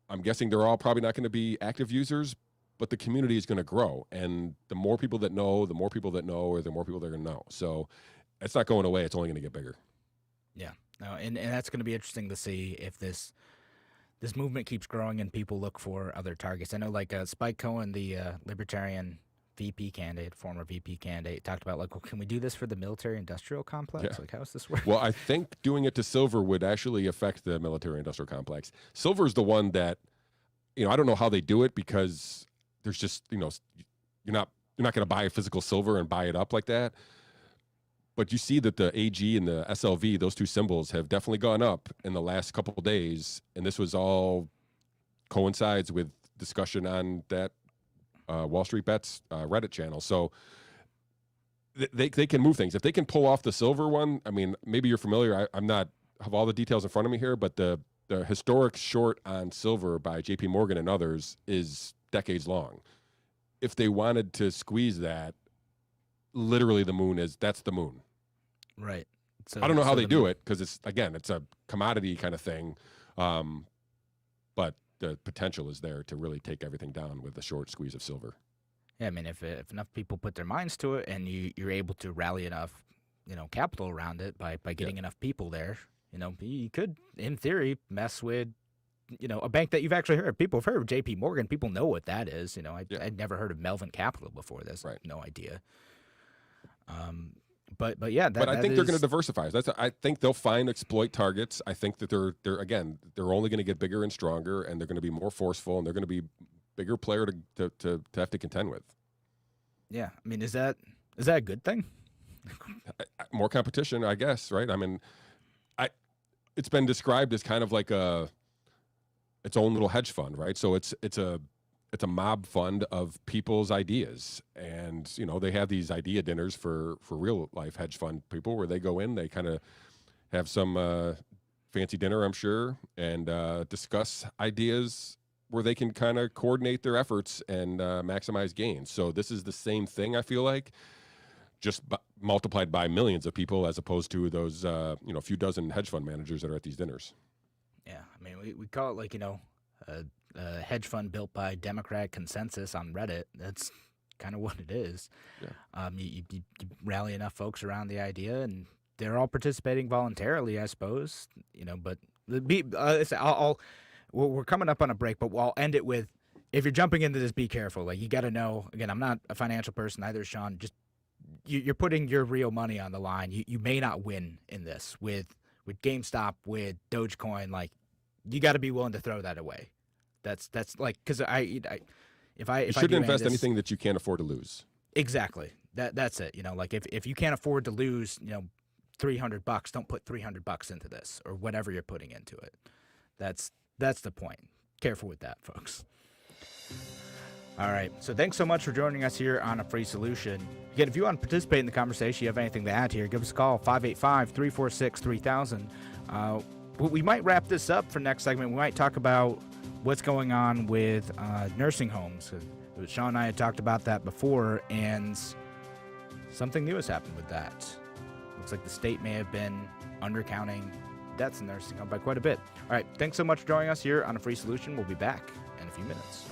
I'm guessing they're all probably not going to be active users, but the community is going to grow. And the more people that know, or the more people they're going to know. So it's not going away. It's only going to get bigger. Yeah. No, and that's going to be interesting to see if this movement keeps growing and people look for other targets. I know like Spike Cohen, the Libertarian former VP candidate, talked about like, well, can we do this for the military-industrial complex? Yeah. Like, how does this work? Well, I think doing it to silver would actually affect the military-industrial complex. Silver is the one that, I don't know how they do it because there's just, you're not going to buy a physical silver and buy it up like that. But you see that the AG and the SLV, those 2 symbols, have definitely gone up in the last couple of days, and this was all coincides with discussion on that Wall Street Bets Reddit channel. So they can move things. If they can pull off the silver one, I mean, maybe you're familiar. I'm not have all the details in front of me here, but the historic short on silver by JP Morgan and others is decades long. If they wanted to squeeze that, literally that's the moon. Right. So, I don't know how they do it because it's a commodity kind of thing. But the potential is there to really take everything down with a short squeeze of silver. Yeah, I mean, if enough people put their minds to it, and you're able to rally enough, capital around it by getting enough people there, you could, in theory, mess with, a bank that you've actually heard. People have heard of J.P. Morgan. People know what that is. I'd never heard of Melvin Capital before this. Right. No idea. But yeah, but I think they're going to diversify. I think they'll exploit targets. I think that they're only going to get bigger and stronger, and they're going to be more forceful, and they're going to be bigger player to have to contend with. Yeah, I mean, is that a good thing? More competition, I guess. Right? I mean, it's been described as kind of like its own little hedge fund, right? So it's a mob fund of people's ideas, and they have these idea dinners for real life hedge fund people where they go in, they kind of have some fancy dinner, I'm sure, and discuss ideas where they can kind of coordinate their efforts and maximize gains. So this is the same thing, I feel like, just multiplied by millions of people as opposed to those few dozen hedge fund managers that are at these dinners. Yeah, I mean, we call it like a hedge fund built by Democratic consensus on Reddit. That's kind of what it is. Yeah. You rally enough folks around the idea, and they're all participating voluntarily, I suppose. But we're coming up on a break, but I'll end it with, if you're jumping into this, be careful. Like, you got to know. Again, I'm not a financial person either, Sean. Just you're putting your real money on the line. You may not win in this with GameStop, with Dogecoin. Like, you got to be willing to throw that away. That's like, because You shouldn't invest anything that you can't afford to lose. Exactly. That's it. Like if you can't afford to lose, $300, don't put $300 into this or whatever you're putting into it. That's the point. Careful with that, folks. All right. So thanks so much for joining us here on A Free Solution. Again, if you want to participate in the conversation, you have anything to add here, give us a call, 585-346-3000. We might wrap this up for next segment. We might talk about what's going on with nursing homes. Sean and I had talked about that before, and something new has happened with that. Looks like the state may have been undercounting deaths in nursing home by quite a bit. All right, thanks so much for joining us here on A Free Solution. We'll be back in a few minutes.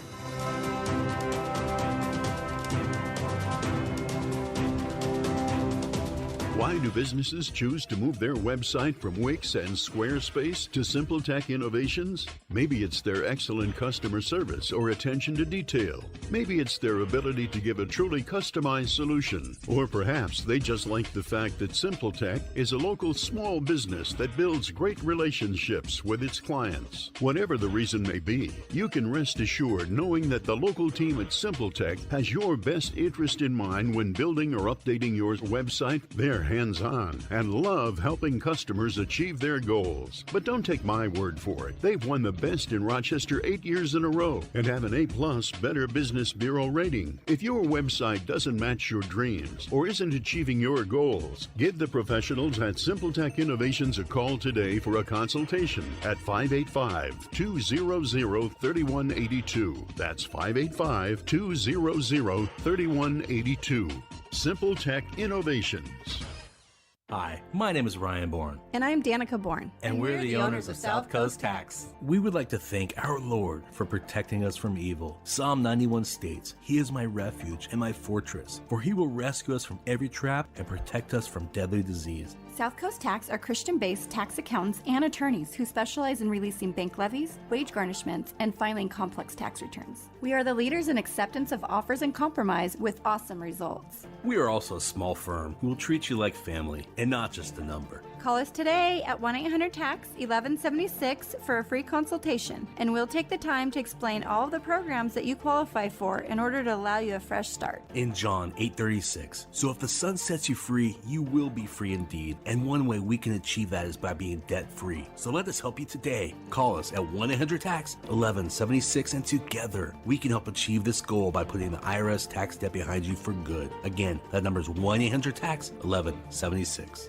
Why do businesses choose to move their website from Wix and Squarespace to SimpleTech Innovations? Maybe it's their excellent customer service or attention to detail. Maybe it's their ability to give a truly customized solution. Or perhaps they just like the fact that SimpleTech is a local small business that builds great relationships with its clients. Whatever the reason may be, you can rest assured knowing that the local team at SimpleTech has your best interest in mind when building or updating your website. They're hands-on and love helping customers achieve their goals. But don't take my word for it. They've won the best in Rochester 8 years in a row and have an A+ Better Business Bureau rating. If your website doesn't match your dreams or isn't achieving your goals, give the professionals at SimpleTech Innovations a call today for a consultation at 585-200-3182. That's 585-200-3182. SimpleTech Innovations. Hi, my name is Ryan Bourne. And I'm Danica Bourne. And we're the owners of South Coast Tax. We would like to thank our Lord for protecting us from evil. Psalm 91 states, "He is my refuge and my fortress, for he will rescue us from every trap and protect us from deadly disease." South Coast Tax are Christian-based tax accountants and attorneys who specialize in releasing bank levies, wage garnishments, and filing complex tax returns. We are the leaders in acceptance of offers and compromise with awesome results. We are also a small firm who will treat you like family and not just a number. Call us today at 1-800-TAX-1176 for a free consultation, and we'll take the time to explain all of the programs that you qualify for in order to allow you a fresh start. In John 8:36, so if the Son sets you free, you will be free indeed. And one way we can achieve that is by being debt-free. So let us help you today. Call us at 1-800-TAX-1176, and together we can help achieve this goal by putting the IRS tax debt behind you for good. Again, that number is 1-800-TAX-1176.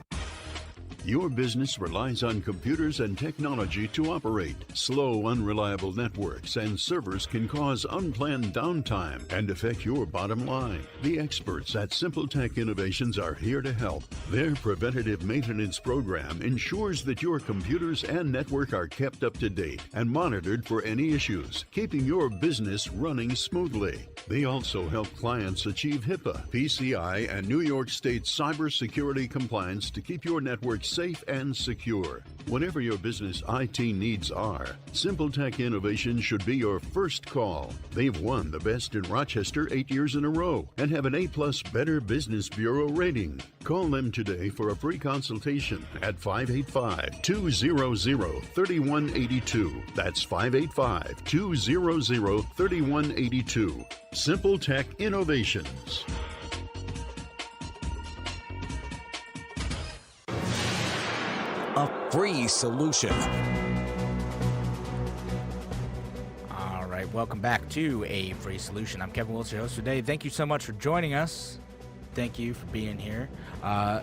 Your business relies on computers and technology to operate. Slow, unreliable networks and servers can cause unplanned downtime and affect your bottom line. The experts at SimpleTech Innovations are here to help. Their preventative maintenance program ensures that your computers and network are kept up to date and monitored for any issues, keeping your business running smoothly. They also help clients achieve HIPAA, PCI, and New York State cybersecurity compliance to keep your network safe and secure. Whatever your business IT needs are, SimpleTech Innovations should be your first call. They've won the best in Rochester 8 years in a row and have an A+ Better Business Bureau rating. Call them today for a free consultation at 585-200-3182. That's 585-200-3182. SimpleTech Innovations. A free solution. All right, welcome back to A Free Solution. I'm Kevin Wilson, your host today. Thank you so much for joining us. Thank you for being here. We're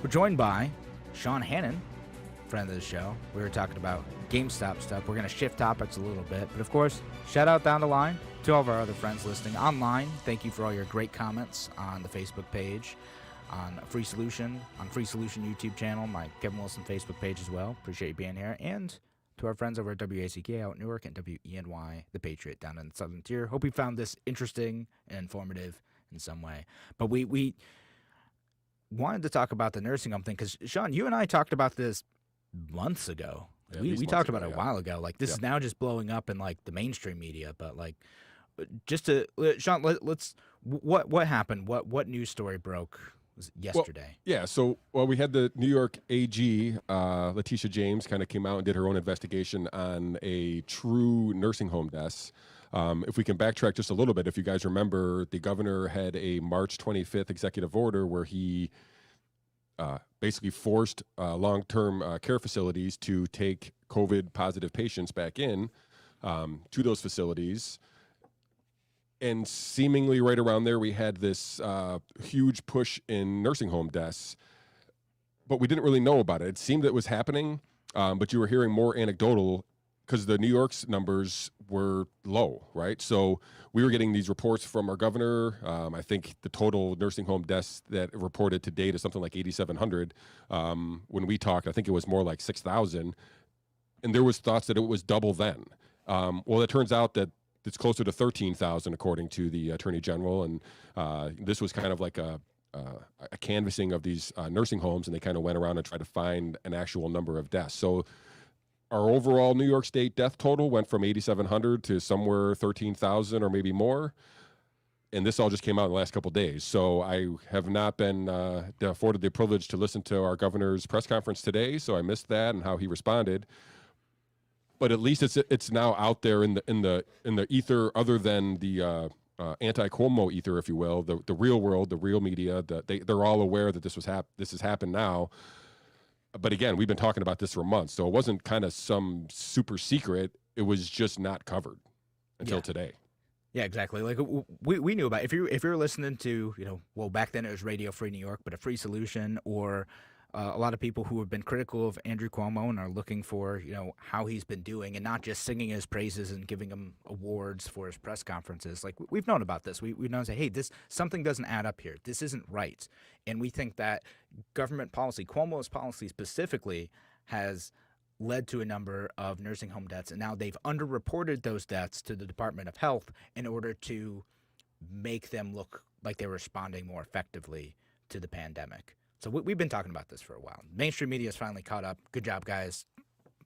joined by Sean Hannon, friend of the show. We were talking about GameStop stuff. We're going to shift topics a little bit. But, of course, shout out down the line to all of our other friends listening online. Thank you for all your great comments on the Facebook page, on Free Solution, on Free Solution YouTube channel, my Kevin Wilson Facebook page as well. Appreciate you being here. And to our friends over at WACK out in Newark and WENY, The Patriot, down in the Southern Tier. Hope you found this interesting and informative in some way. But we wanted to talk about the nursing home thing because, Sean, you and I talked about this months ago. Yeah, we talked about it a while ago. Like, this is now just blowing up in, like, the mainstream media. But, like, just to, Sean, let's, what happened? What news story broke yesterday? Well, we had the New York AG, Letitia James, kind of came out and did her own investigation on a true nursing home deaths. If we can backtrack just a little bit, if you guys remember, the governor had a March 25th executive order where he basically forced long-term care facilities to take COVID positive patients back in to those facilities. And seemingly right around there, we had this huge push in nursing home deaths, but we didn't really know about it. It seemed that it was happening, but you were hearing more anecdotal because the New York's numbers were low, right? So we were getting these reports from our governor. I think the total nursing home deaths that reported to date is something like 8,700. When we talked, I think it was more like 6,000. And there was thoughts that it was double then. Well, it turns out that it's closer to 13,000, according to the Attorney General. And this was kind of like a canvassing of these nursing homes, and they kind of went around and tried to find an actual number of deaths. So our overall New York State death total went from 8,700 to somewhere 13,000 or maybe more. And this all just came out in the last couple of days. So I have not been afforded the privilege to listen to our governor's press conference today. So I missed that and how he responded. But at least it's now out there in the ether, other than the anti-Cuomo ether, if you will, the real world, the real media. They're all aware that this has happened now. But again, we've been talking about this for months, so it wasn't kind of some super secret. It was just not covered until today. Yeah, exactly. Like we knew about it. If you're listening to, well, back then it was Radio Free New York, but A Free Solution, or a lot of people who have been critical of Andrew Cuomo and are looking for, how he's been doing, and not just singing his praises and giving him awards for his press conferences. Like, we've known about this. We've known, hey, something doesn't add up here. This isn't right. And we think that government policy, Cuomo's policy specifically, has led to a number of nursing home deaths, and now they've underreported those deaths to the Department of Health in order to make them look like they're responding more effectively to the pandemic. So we've been talking about this for a while. Mainstream media has finally caught up. Good job, guys.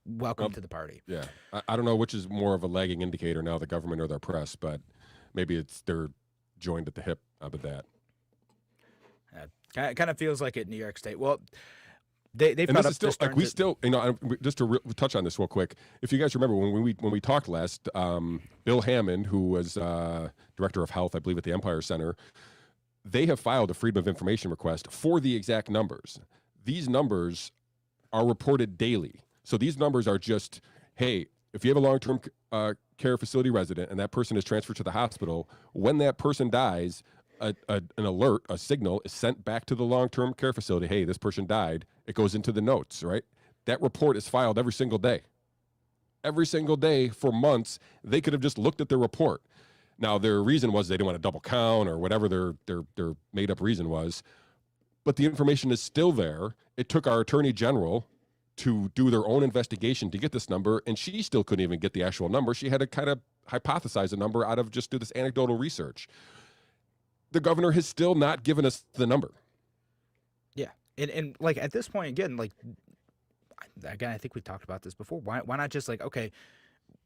Welcome to the party. Yeah. I don't know which is more of a lagging indicator now, the government or their press, but maybe they're joined at the hip with that. Kind of feels like it in New York State. Well, they've and got this is still like we still, just to touch on this real quick. If you guys remember when we talked last, Bill Hammond, who was director of health, I believe, at the Empire Center, they have filed a Freedom of Information request for the exact numbers. These numbers are reported daily. So these numbers are just, hey, if you have a long-term care facility resident and that person is transferred to the hospital, when that person dies, an alert, a signal is sent back to the long-term care facility. Hey, this person died. It goes into the notes, right? That report is filed every single day. Every single day for months. They could have just looked at the report. Now, their reason was they didn't want to double count or whatever their made-up reason was. But the information is still there. It took our attorney general to do their own investigation to get this number, and she still couldn't even get the actual number. She had to kind of hypothesize a number out of just do this anecdotal research. The governor has still not given us the number. Yeah. And like at this point, again, I think we talked about this before. Why not just okay,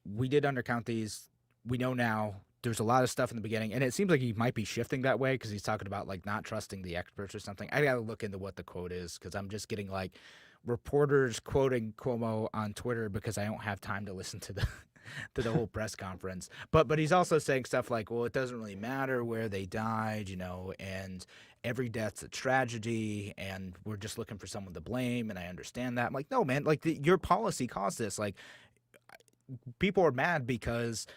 we did undercount these. We know now there's a lot of stuff in the beginning, and it seems like he might be shifting that way because he's talking about not trusting the experts or something. I got to look into what the quote is because I'm just getting reporters quoting Cuomo on Twitter because I don't have time to listen to the whole press conference. But he's also saying stuff like, well, it doesn't really matter where they died, and every death's a tragedy, and we're just looking for someone to blame, and I understand that. I'm like, no, man, your policy caused this. People are mad because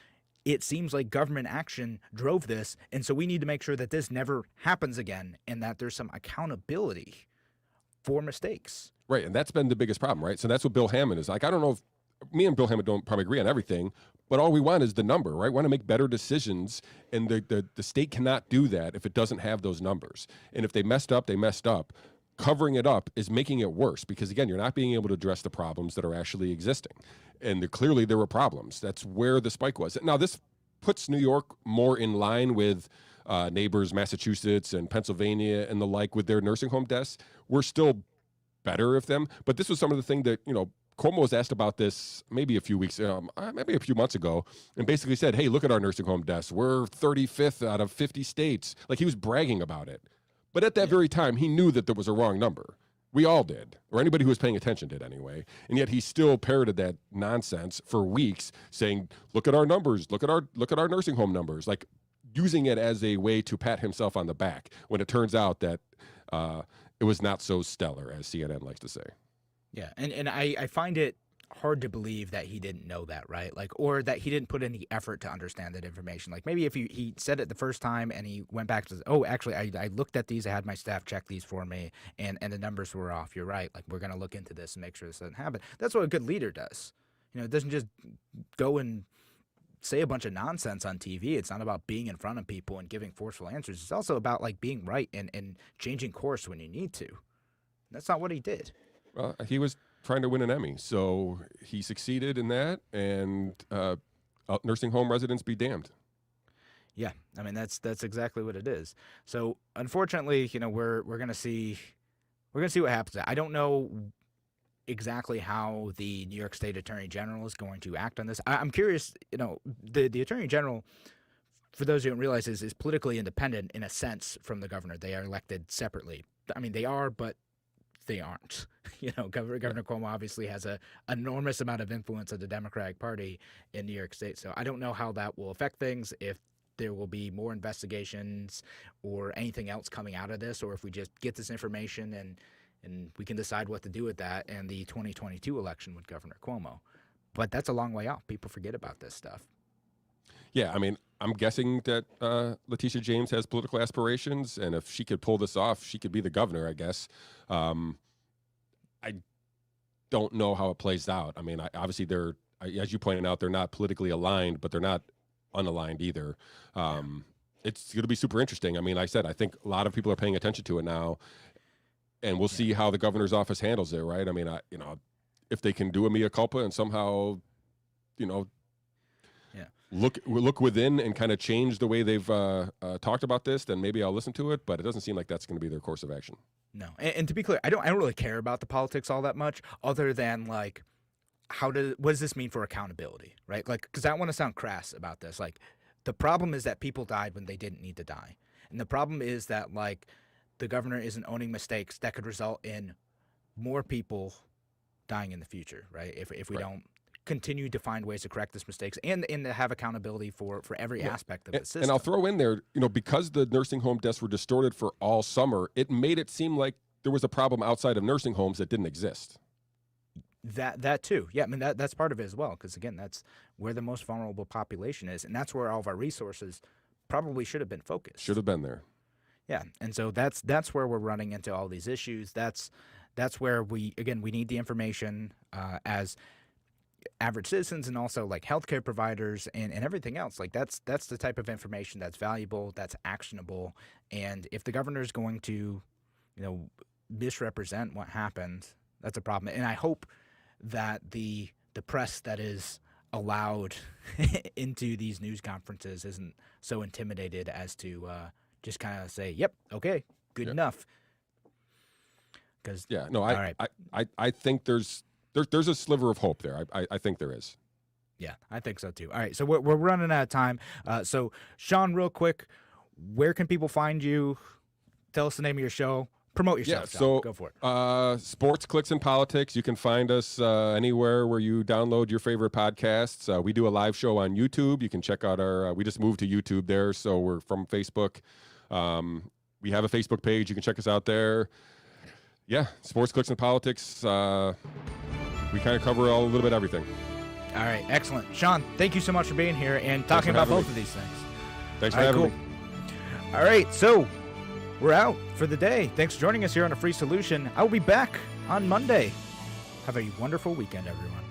it seems like government action drove this, and so we need to make sure that this never happens again and that there's some accountability for mistakes. Right, and that's been the biggest problem, right? So that's what Bill Hammond is like. I don't know if me and Bill Hammond don't probably agree on everything, but all we want is the number, right? We want to make better decisions, and the state cannot do that if it doesn't have those numbers. And if they messed up, they messed up. Covering it up is making it worse because, again, you're not being able to address the problems that are actually existing. And clearly there were problems. That's where the spike was. Now, this puts New York more in line with neighbors, Massachusetts and Pennsylvania and the like with their nursing home deaths. We're still better of them. But this was some of the thing that, Cuomo was asked about this maybe a few months ago, and basically said, hey, look at our nursing home deaths. We're 35th out of 50 states. He was bragging about it. But at that very time, he knew that there was a wrong number. We all did, or anybody who was paying attention did anyway. And yet he still parroted that nonsense for weeks, saying, "Look at our numbers. Look at our nursing home numbers." Like using it as a way to pat himself on the back. When it turns out that it was not so stellar, as CNN likes to say. Yeah, and I find it hard to believe that he didn't know that, right? Like, or that he didn't put any effort to understand that information. Like, maybe if he said it the first time and he went back to, oh, actually, I looked at these, I had my staff check these for me, and the numbers were off. You're right. Like, we're going to look into this and make sure this doesn't happen. That's what a good leader does. You know, it doesn't just go and say a bunch of nonsense on TV. It's not about being in front of people and giving forceful answers. It's also about, like, being right and changing course when you need to. That's not what he did. Well, he was trying to win an Emmy, so he succeeded in that, and nursing home residents be damned. Yeah, I mean that's exactly what it is. So unfortunately, you know, we're gonna see what happens. I don't know exactly how the New York State Attorney General is going to act on this. I'm curious. You know, the Attorney General, for those who don't realize, is politically independent in a sense from the governor. They are elected separately. I mean, they are, but they aren't. You know, Governor Cuomo obviously has an enormous amount of influence of the Democratic Party in New York State. So I don't know how that will affect things, if there will be more investigations or anything else coming out of this, or if we just get this information and we can decide what to do with that in the 2022 election with Governor Cuomo. But that's a long way off. People forget about this stuff. Yeah, I mean, I'm guessing that Letitia James has political aspirations, and if she could pull this off, she could be the governor, I guess. I don't know how it plays out. I mean, obviously they're, as you pointed out, they're not politically aligned, but they're not unaligned either. It's going to be super interesting. I mean, like I said, I think a lot of people are paying attention to it now, and we'll see how the governor's office handles it, right? I mean, if they can do a mea culpa and somehow, look within and kind of change the way they've talked about this, then maybe I'll listen to it. But it doesn't seem like that's going to be their course of action. No, and to be clear, I don't really care about the politics all that much, other than like, what does this mean for accountability, right? Like, because I don't want to sound crass about this. Like, the problem is that people died when they didn't need to die, and the problem is that like the governor isn't owning mistakes that could result in more people dying in the future, right? If we don't continue to find ways to correct these mistakes and to have accountability for every aspect of the system. And I'll throw in there, because the nursing home deaths were distorted for all summer, it made it seem like there was a problem outside of nursing homes that didn't exist. That too. Yeah, I mean, that's part of it as well, because again, that's where the most vulnerable population is, and that's where all of our resources probably should have been focused. Should have been there. Yeah, and so that's where we're running into all these issues. That's where we need the information as average citizens, and also like healthcare providers and everything else. Like that's the type of information that's valuable, that's actionable. And if the governor is going to, misrepresent what happened, that's a problem. And I hope that the press that is allowed into these news conferences isn't so intimidated as to just kind of say, "Yep, okay, good enough." Because I think there's a sliver of hope there. I think there is. Yeah, I think so too. All right, so we're running out of time. So Sean, real quick, where can people find you? Tell us the name of your show. Promote yourself. Yeah, so go for it. Sports, Clicks, and Politics. You can find us anywhere where you download your favorite podcasts. We do a live show on YouTube. You can check out our. We just moved to YouTube there, so we're from Facebook. We have a Facebook page. You can check us out there. Yeah, Sports, Clicks, and Politics. We kind of cover a little bit everything. All right, excellent. Sean, thank you so much for being here and talking about both of these things. Thanks for having me. All right, so we're out for the day. Thanks for joining us here on A Free Solution. I will be back on Monday. Have a wonderful weekend, everyone.